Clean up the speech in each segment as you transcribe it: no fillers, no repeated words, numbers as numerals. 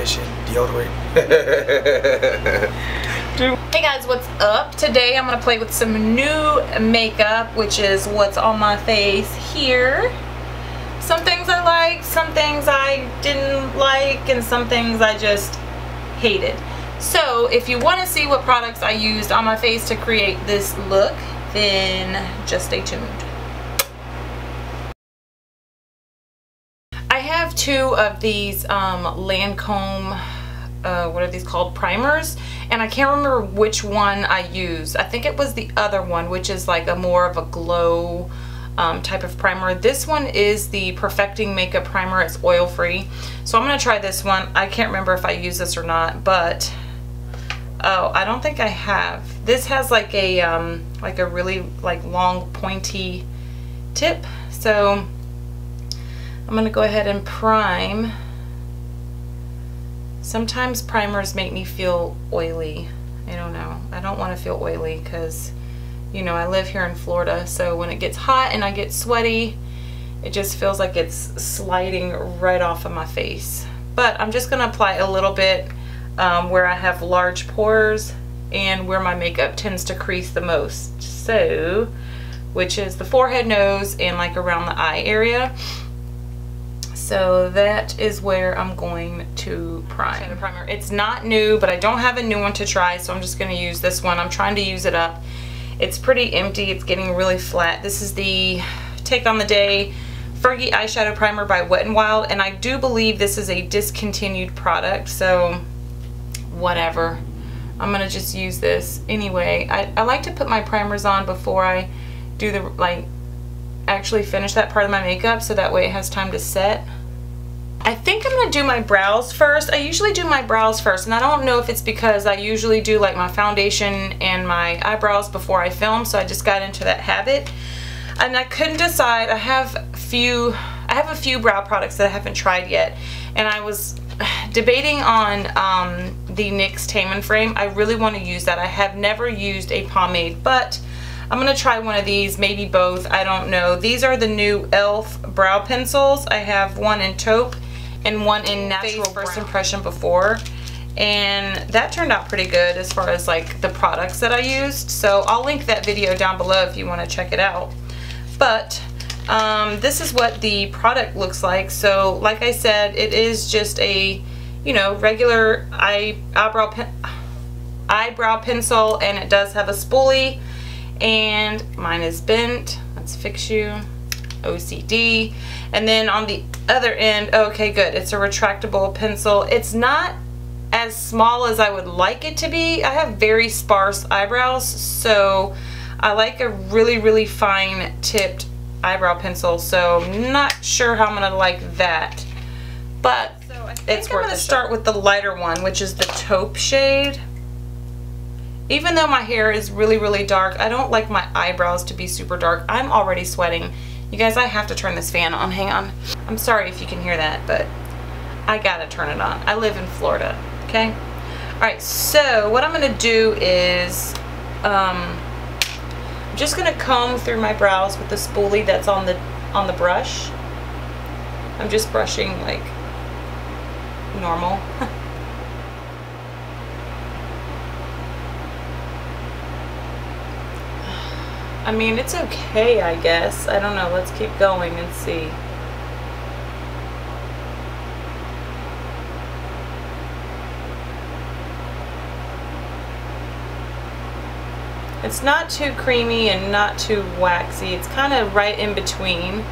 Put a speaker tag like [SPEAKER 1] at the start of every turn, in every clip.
[SPEAKER 1] deodorant.
[SPEAKER 2] Hey guys, what's up? Today I'm gonna play with some new makeup, which is what's on my face here. Some things I liked, some things I didn't like, and some things I just hated. So if you want to see what products I used on my face to create this look, then just stay tuned. I have two of these Lancome, what are these called, primers, and I can't remember which one I used. I think it was the other one, which is like a more of a glow type of primer. This one is the Perfecting Makeup Primer. It's oil free, so I'm gonna try this one. I can't remember if I use this or not, but oh, I don't think I have. This has like a really like long pointy tip, so I'm gonna go ahead and prime. Sometimes primers make me feel oily. I don't know. I don't want to feel oily because, you know, I live here in Florida, so when it gets hot and I get sweaty, it just feels like it's sliding right off of my face. But I'm just gonna apply a little bit where I have large pores and where my makeup tends to crease the most. So, which is the forehead, nose, and like around the eye area. So that is where I'm going to prime. Primer. It's not new, but I don't have a new one to try, so I'm just going to use this one. I'm trying to use it up. It's pretty empty. It's getting really flat. This is the Take on the Day Fergie Eyeshadow Primer by Wet n Wild, and I do believe this is a discontinued product, so whatever. I'm going to just use this. Anyway, I like to put my primers on before I do the, like, actually finish that part of my makeup, so that way it has time to set. I think I'm gonna do my brows first. I usually do my brows first, and I don't know if it's because I usually do like my foundation and my eyebrows before I film, so I just got into that habit. And I couldn't decide. I have a few brow products that I haven't tried yet, and I was debating on the NYX Tame & Frame. I really want to use that. I have never used a pomade, but I'm going to try one of these, maybe both, I don't know. These are the new e.l.f. brow pencils. I have one in taupe and one in natural first impression before, and that turned out pretty good as far as like the products that I used. So I'll link that video down below if you want to check it out. But this is what the product looks like. So like I said, it is just a, you know, regular eyebrow pencil, and it does have a spoolie. And mine is bent. Let's fix you. OCD. And then on the other end, okay, good, it's a retractable pencil. It's not as small as I would like it to be. I have very sparse eyebrows, so I like a really, really fine tipped eyebrow pencil, so I'm not sure how I'm gonna like that. But it's worth it. I'm gonna start with the lighter one, which is the taupe shade. Even though my hair is really, really dark, I don't like my eyebrows to be super dark. I'm already sweating. You guys, I have to turn this fan on. Hang on. I'm sorry if you can hear that, but I gotta turn it on. I live in Florida, okay? Alright, so what I'm gonna do is, I'm just gonna comb through my brows with the spoolie that's on the brush. I'm just brushing like normal. I mean, it's okay, I guess. I don't know. Let's keep going and see. It's not too creamy and not too waxy. It's kind of right in between.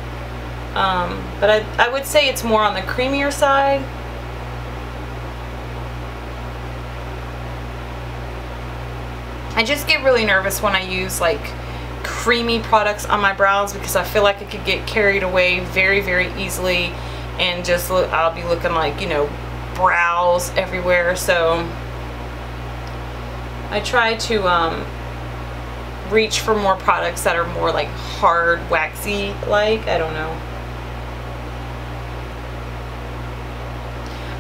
[SPEAKER 2] But I would say it's more on the creamier side. I just get really nervous when I use like creamy products on my brows because I feel like it could get carried away very, very easily, and just look, I'll be looking like, you know, brows everywhere. So I try to reach for more products that are more like hard, waxy, like, I don't know.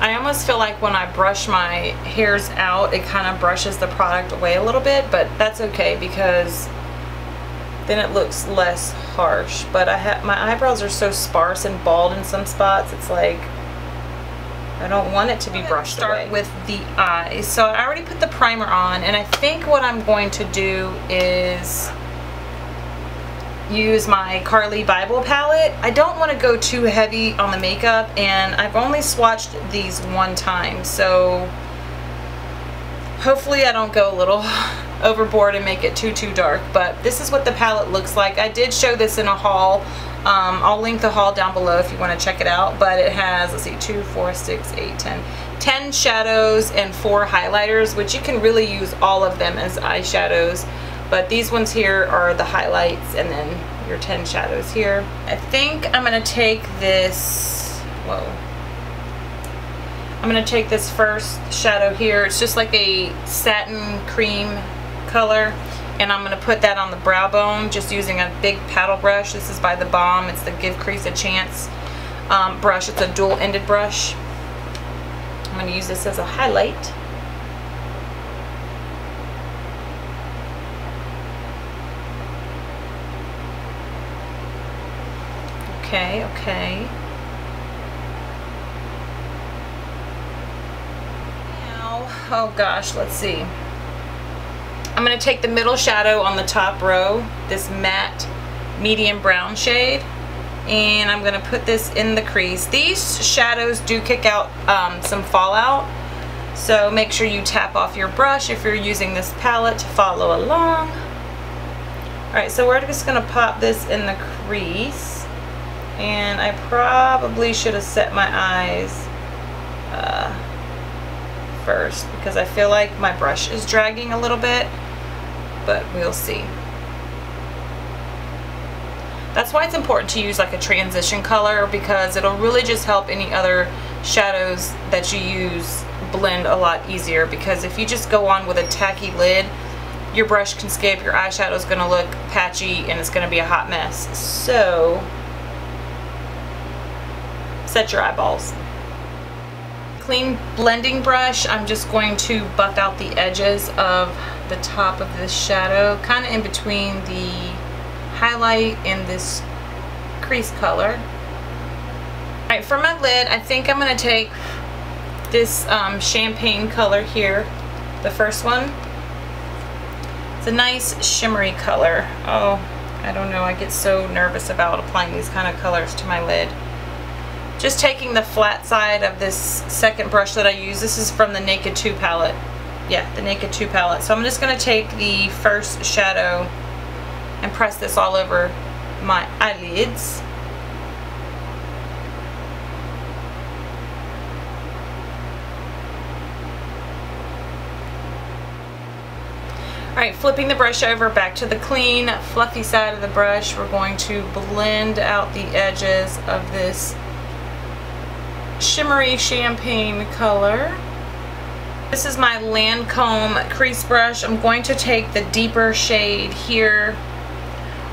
[SPEAKER 2] I almost feel like when I brush my hairs out, it kind of brushes the product away a little bit, but that's okay because then it looks less harsh. But my eyebrows are so sparse and bald in some spots, it's like I don't want it to be brushed away. Start with the eyes. So I already put the primer on, and I think what I'm going to do is use my Carly Bible palette. I don't want to go too heavy on the makeup, and I've only swatched these one time, so hopefully I don't go a little overboard and make it too dark. But this is what the palette looks like. I did show this in a haul. I'll link the haul down below if you want to check it out, but it has, let's see, 2, 4, 6, 8, 10 shadows and 4 highlighters, which you can really use all of them as eyeshadows, but these ones here are the highlights, and then your 10 shadows here. I think I'm going to take this, I'm going to take this first shadow here. It's just like a satin cream color, and I'm going to put that on the brow bone just using a big paddle brush. This is by The Balm. It's the Give Crease a Chance brush. It's a dual-ended brush. I'm going to use this as a highlight. Okay. Now, oh gosh, let's see. I'm going to take the middle shadow on the top row, this matte medium brown shade, and I'm going to put this in the crease. These shadows do kick out some fallout, so make sure you tap off your brush if you're using this palette to follow along. Alright, so we're just going to pop this in the crease, and I probably should have set my eyes first because I feel like my brush is dragging a little bit, but we'll see. That's why it's important to use like a transition color, because it'll really just help any other shadows that you use blend a lot easier, because if you just go on with a tacky lid, your brush can skip, your eyeshadow is going to look patchy, and it's going to be a hot mess. So set your eyeballs. Clean blending brush, I'm just going to buff out the edges of the top of this shadow, kind of in between the highlight and this crease color. Alright, for my lid, I think I'm going to take this champagne color here, the first one. It's a nice shimmery color. Oh, I don't know, I get so nervous about applying these kind of colors to my lid. Just taking the flat side of this second brush that I use. This is from the Naked 2 palette. Yeah, the Naked 2 palette. So I'm just going to take the first shadow and press this all over my eyelids. Alright, flipping the brush over back to the clean, fluffy side of the brush, we're going to blend out the edges of this shimmery champagne color. This is my Lancome crease brush. I'm going to take the deeper shade here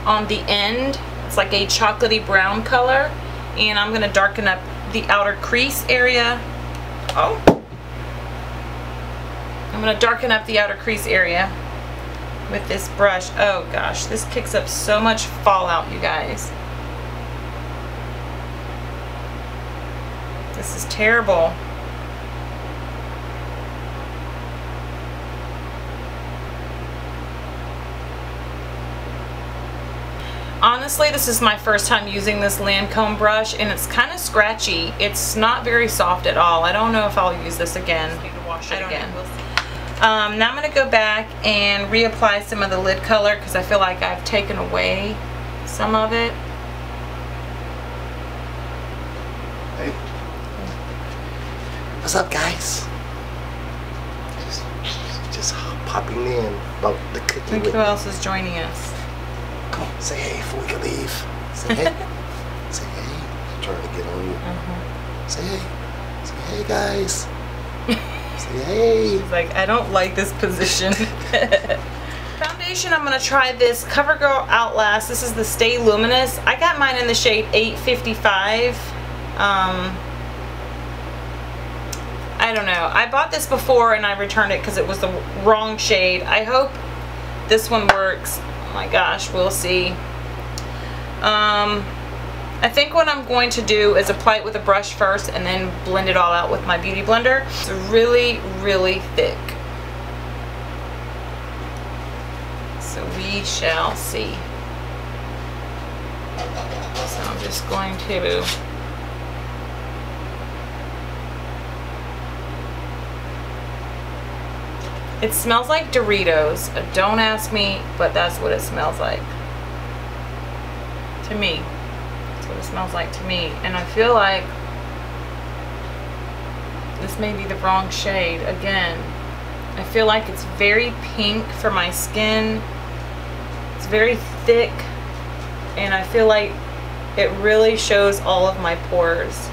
[SPEAKER 2] on the end. It's like a chocolatey brown color, and I'm going to darken up the outer crease area. Oh, I'm going to darken up the outer crease area with this brush. Oh gosh, this kicks up so much fallout, you guys. This is terrible. Honestly, this is my first time using this Lancome brush, and it's kind of scratchy. It's not very soft at all. I don't know if I'll use this again. I need to wash it again. Now I'm going to go back and reapply some of the lid color because I feel like I've taken away some of it.
[SPEAKER 1] Hey. What's up, guys? Just popping in about the cookie.
[SPEAKER 2] Look who else is joining us.
[SPEAKER 1] Come on, say hey before we can leave. Say hey. Say hey. I'm trying to get on you. Say hey. Say hey, guys. Say hey.
[SPEAKER 2] She's like, I don't like this position. Foundation, I'm going to try this CoverGirl Outlast. This is the Stay Luminous. I got mine in the shade 855. I don't know. I bought this before and I returned it because it was the wrong shade. I hope this one works. Oh my gosh, we'll see. I think what I'm going to do is apply it with a brush first and then blend it all out with my Beauty Blender. It's really, really thick. So we shall see. So I'm just going to it smells like Doritos. Don't ask me, but that's what it smells like. To me. That's what it smells like to me. And I feel like this may be the wrong shade again. I feel like it's very pink for my skin. It's very thick. And I feel like it really shows all of my pores.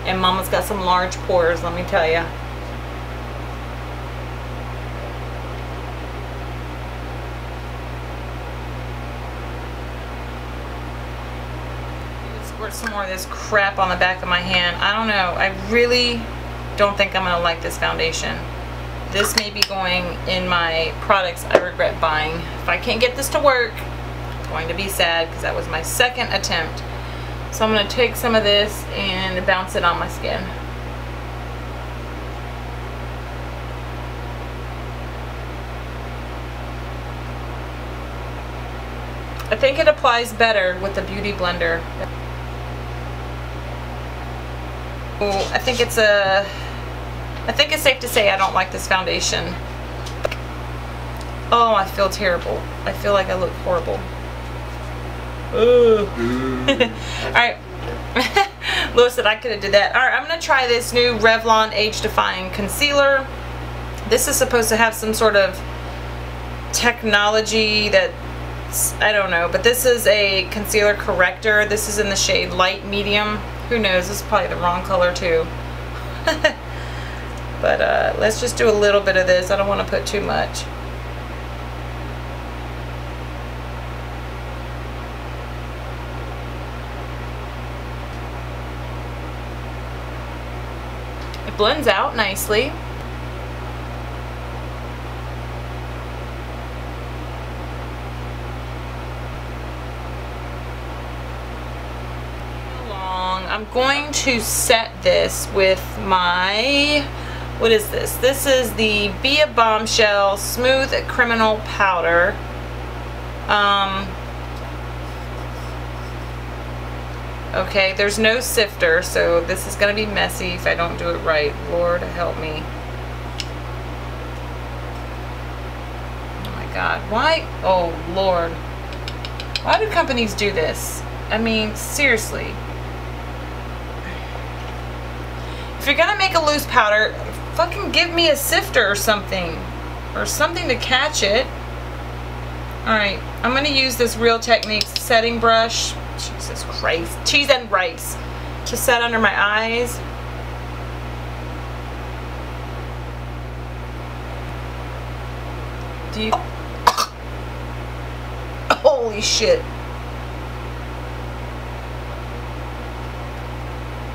[SPEAKER 2] And Mama's got some large pores, let me tell you. Squirt some more of this crap on the back of my hand. I don't know. I really don't think I'm going to like this foundation. This may be going in my products I regret buying. If I can't get this to work, I'm going to be sad because that was my second attempt. So I'm going to take some of this and bounce it on my skin. I think it applies better with the Beauty Blender. I think it's safe to say I don't like this foundation. Oh, I feel terrible. I feel like I look horrible. Alright. Lewis said I could have did that. Alright, I'm going to try this new Revlon Age Defying Concealer. This is supposed to have some sort of technology that, I don't know, but this is a concealer corrector. This is in the shade Light Medium. Who knows, this is probably the wrong color too. But let's just do a little bit of this. I don't want to put too much. It blends out nicely. I'm going to set this with my, what is this? This is the Be a Bombshell Smooth Criminal Powder. Okay, there's no sifter, so this is going to be messy if I don't do it right. Lord help me. Oh my God, why? Oh Lord. Why do companies do this? I mean, seriously. If you're gonna make a loose powder, fucking give me a sifter or something to catch it. Alright, I'm gonna use this Real Techniques setting brush. Jesus Christ. Cheese and rice. To set under my eyes. Do you... Holy shit.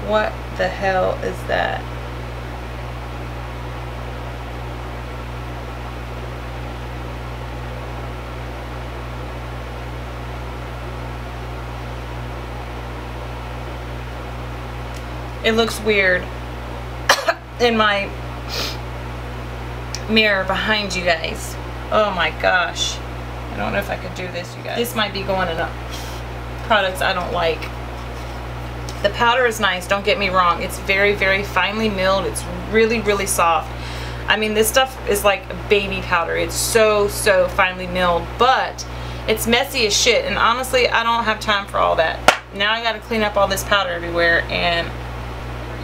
[SPEAKER 2] What the hell is that? It looks weird in my mirror behind you guys. Oh my gosh. I don't know if I could do this, you guys. This might be going in products I don't like. The powder is nice, don't get me wrong. It's very, very finely milled. It's really, really soft. I mean, this stuff is like baby powder. It's so, so finely milled, but it's messy as shit. And honestly, I don't have time for all that. Now I gotta clean up all this powder everywhere, and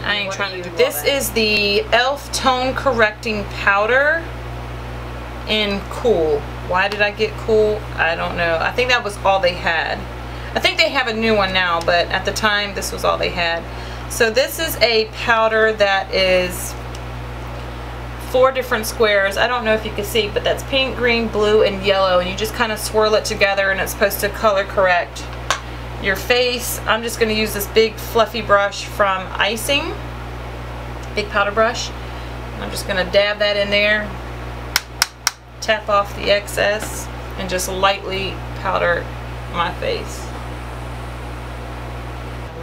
[SPEAKER 2] I ain't trying to do this. This is the e.l.f. Tone Correcting Powder in Cool. Why did I get Cool? I don't know. I think that was all they had. I think they have a new one now, but at the time this was all they had. So this is a powder that is 4 different squares. I don't know if you can see, but that's pink, green, blue, and yellow, and you just kind of swirl it together, and it's supposed to color correct your face. I'm just going to use this big fluffy brush from Icing, big powder brush, and I'm just going to dab that in there, tap off the excess, and just lightly powder my face.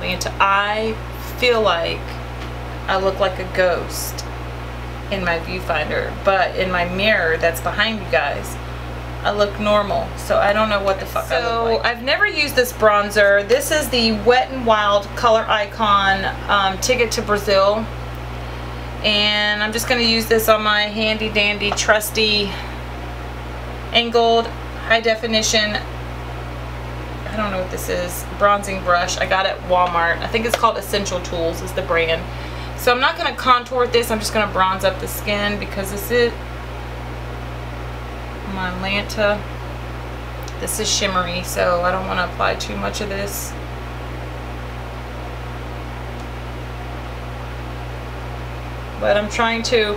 [SPEAKER 2] Lanta. I feel like I look like a ghost in my viewfinder, but in my mirror that's behind you guys, I look normal. So I don't know what the fuck I look like. I've never used this bronzer. This is the Wet n Wild Color Icon Ticket to Brazil. And I'm just going to use this on my handy dandy trusty angled high definition, I don't know what this is, bronzing brush. I got it at Walmart. I think it's called Essential Tools is the brand. So I'm not going to contour with this. I'm just going to bronze up the skin because this is my Lanta. This is shimmery, so I don't want to apply too much of this. But I'm trying to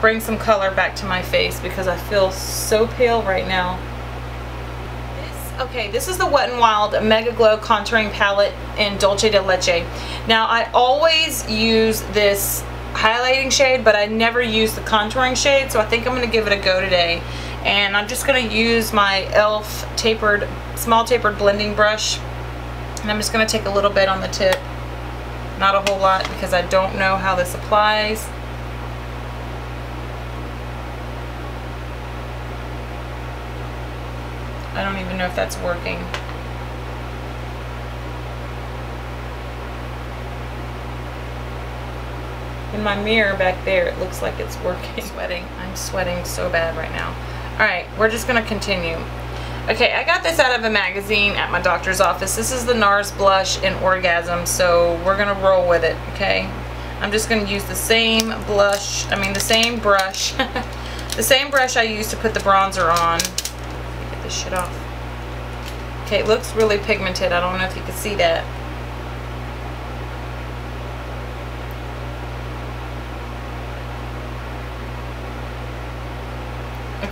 [SPEAKER 2] bring some color back to my face because I feel so pale right now. Okay, this is the Wet n Wild Mega Glow Contouring Palette in Dolce de Leche. Now, I always use this highlighting shade, but I never use the contouring shade, so I think I'm going to give it a go today. And I'm just going to use my e.l.f. small tapered blending brush. And I'm just going to take a little bit on the tip. Not a whole lot because I don't know how this applies. I don't even know if that's working. In my mirror back there, it looks like it's working. I'm sweating so bad right now. Alright, we're just going to continue. Okay, I got this out of a magazine at my doctor's office. This is the NARS blush in Orgasm, so we're going to roll with it, okay? I'm just going to use the same brush, the same brush I used to put the bronzer on. Get this shit off. Okay, it looks really pigmented. I don't know if you can see that.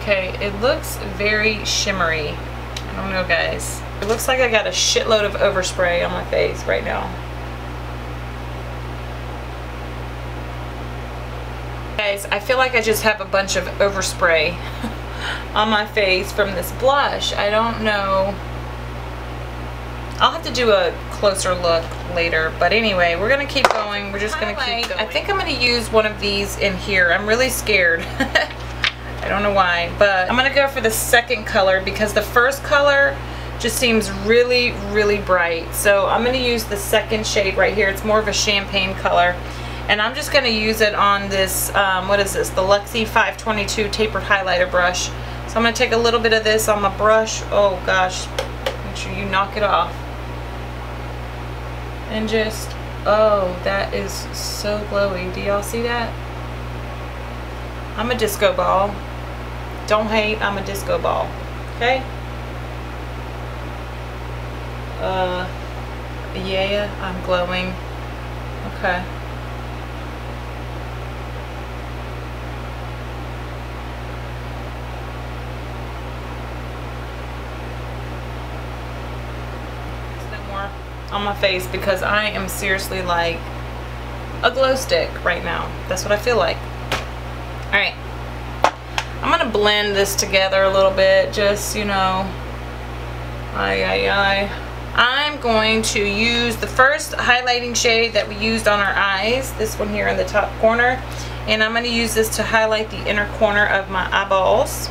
[SPEAKER 2] Okay, it looks very shimmery. I don't know, guys. It looks like I got a shitload of overspray on my face right now. Guys, I feel like I just have a bunch of overspray on my face from this blush. I don't know. I'll have to do a closer look later, but anyway, we're gonna keep going. We're just gonna keep going. I think I'm gonna use one of these in here. I'm really scared. I don't know why, but I'm gonna go for the second color because the first color just seems really, really bright. So I'm gonna use the second shade right here. It's more of a champagne color. And I'm just gonna use it on this, what is this? The Luxie 522 tapered highlighter brush. So I'm gonna take a little bit of this on my brush. Oh gosh, make sure you knock it off. And just, oh, that is so glowy. Do y'all see that? I'm a disco ball. Don't hate, I'm a disco ball. Okay? Yeah, I'm glowing. Okay. On my face because I am seriously like a glow stick right now. That's what I feel like. Alright. I'm going to blend this together a little bit. Just, you know. I'm going to use the first highlighting shade that we used on our eyes. This one here in the top corner. And I'm going to use this to highlight the inner corner of my eyeballs.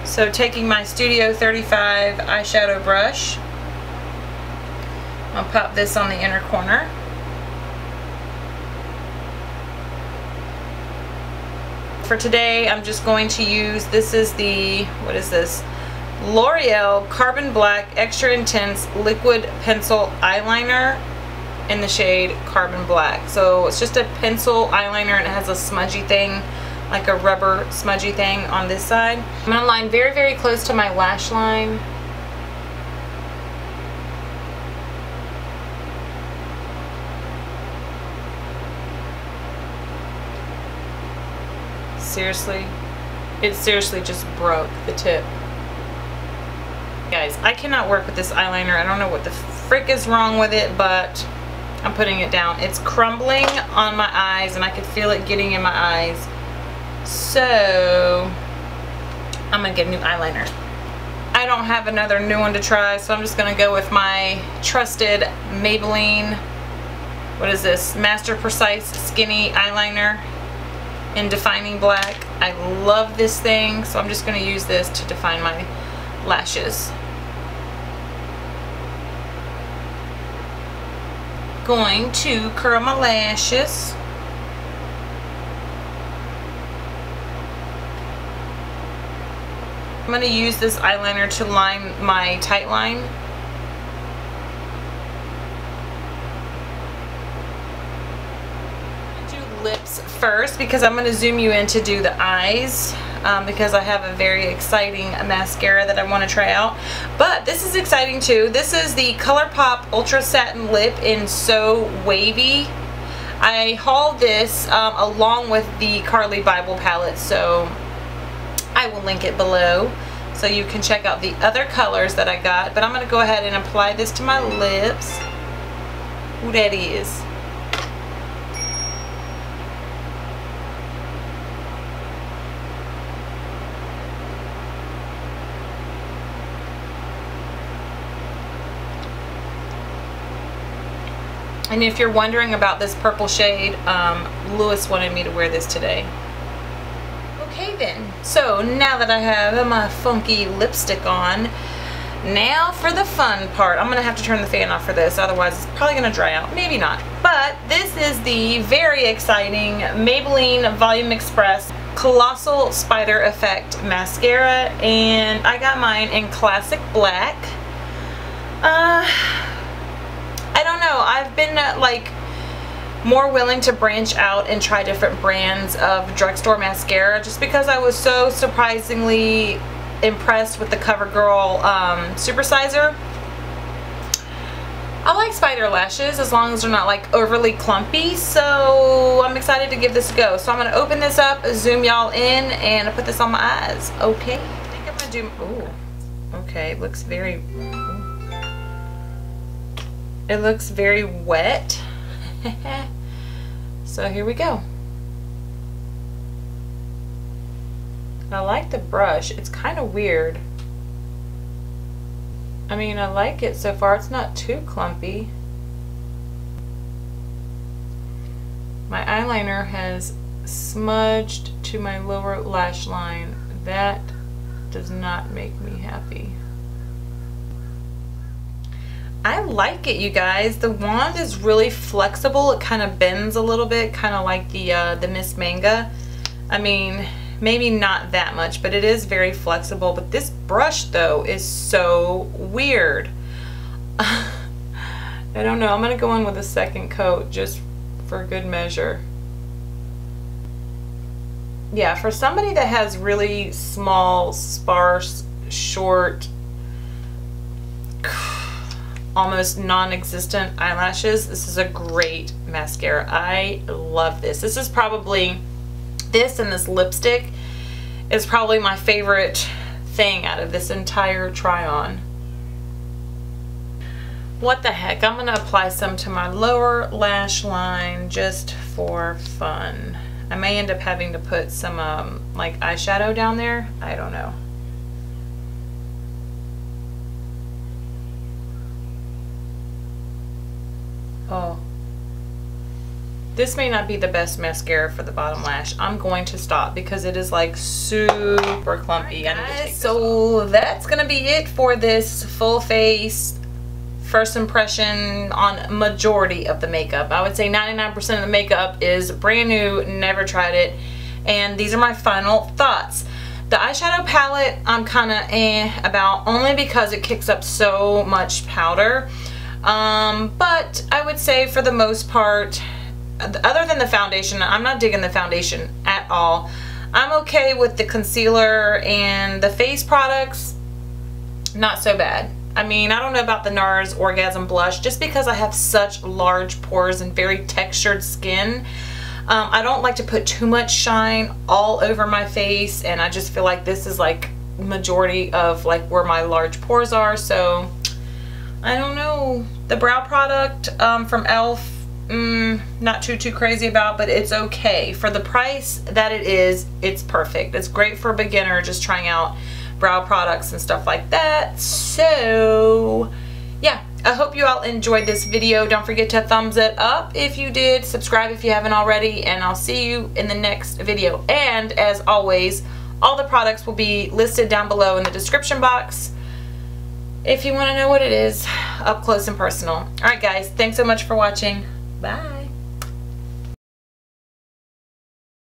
[SPEAKER 2] So taking my Studio 35 eyeshadow brush. I'll pop this on the inner corner. For today, I'm just going to use, this is the, what is this? L'Oreal Carbon Black Extra Intense Liquid Pencil Eyeliner in the shade Carbon Black. So it's just a pencil eyeliner and it has a smudgy thing, like a rubber smudgy thing on this side. I'm going to line very, very close to my lash line. Seriously, it seriously just broke the tip. Guys, I cannot work with this eyeliner. I don't know what the frick is wrong with it, but I'm putting it down. It's crumbling on my eyes and I can feel it getting in my eyes. So I'm gonna get a new eyeliner. I don't have another new one to try, so I'm just gonna go with my trusted Maybelline what is this? Master Precise Skinny Eyeliner in Defining Black. I love this thing, so I'm just going to use this to define my lashes. Going to curl my lashes. I'm going to use this eyeliner to line my tight line. Do lips first because I'm going to zoom you in to do the eyes because I have a very exciting mascara that I want to try out. But this is exciting too. This is the ColourPop Ultra Satin Lip in So Wavy. I hauled this along with the Carli Bybel palette, so I will link it below so you can check out the other colors that I got. But I'm going to go ahead and apply this to my lips. Ooh, that is. And if you're wondering about this purple shade, Lewis wanted me to wear this today. Okay then, so now that I have my funky lipstick on, now for the fun part. I'm going to have to turn the fan off for this, otherwise it's probably going to dry out. Maybe not. But this is the very exciting Maybelline Volume Express Colossal Spider Effect Mascara, and I got mine in Classic Black. I don't know, I've been like more willing to branch out and try different brands of drugstore mascara just because I was so surprisingly impressed with the CoverGirl Supersizer. I like spider lashes as long as they're not like overly clumpy, so I'm excited to give this a go. So I'm going to open this up, zoom y'all in, and put this on my eyes. Okay, I think I'm going to do, ooh, okay, it looks very, it looks very wet. So here we go. I like the brush. It's kind of weird. I mean, I like it so far. It's not too clumpy. My eyeliner has smudged to my lower lash line. That does not make me happy. I like it, you guys. The wand is really flexible. It kind of bends a little bit, kind of like the Miss Manga. I mean, maybe not that much, but it is very flexible. But this brush, though, is so weird. I don't know. I'm going to go in with a second coat just for good measure. Yeah, for somebody that has really small, sparse, short, almost non-existent eyelashes, this is a great mascara. I love this. This is probably, this and this lipstick is probably my favorite thing out of this entire try-on. What the heck, I'm going to apply some to my lower lash line just for fun. I may end up having to put some like eyeshadow down there. I don't know. Oh, this may not be the best mascara for the bottom lash. I'm going to stop because it is like super clumpy. Right, I need to take this off. That's gonna be it for this full face first impression on majority of the makeup. I would say 99% of the makeup is brand new, never tried it, and these are my final thoughts. The eyeshadow palette I'm kind of about, only because it kicks up so much powder. But I would say for the most part, other than the foundation, I'm not digging the foundation at all. I'm okay with the concealer and the face products, not so bad. I mean, I don't know about the NARS Orgasm Blush, just because I have such large pores and very textured skin. I don't like to put too much shine all over my face, and I just feel like this is like majority of like where my large pores are, so I don't know. The brow product from e.l.f., not too crazy about, but it's okay. For the price that it is, it's perfect. It's great for a beginner just trying out brow products and stuff like that. So yeah, I hope you all enjoyed this video. Don't forget to thumbs it up if you did. Subscribe if you haven't already. And I'll see you in the next video. And as always, all the products will be listed down below in the description box if you want to know what it is up close and personal. Alright guys, thanks so much for watching. Bye.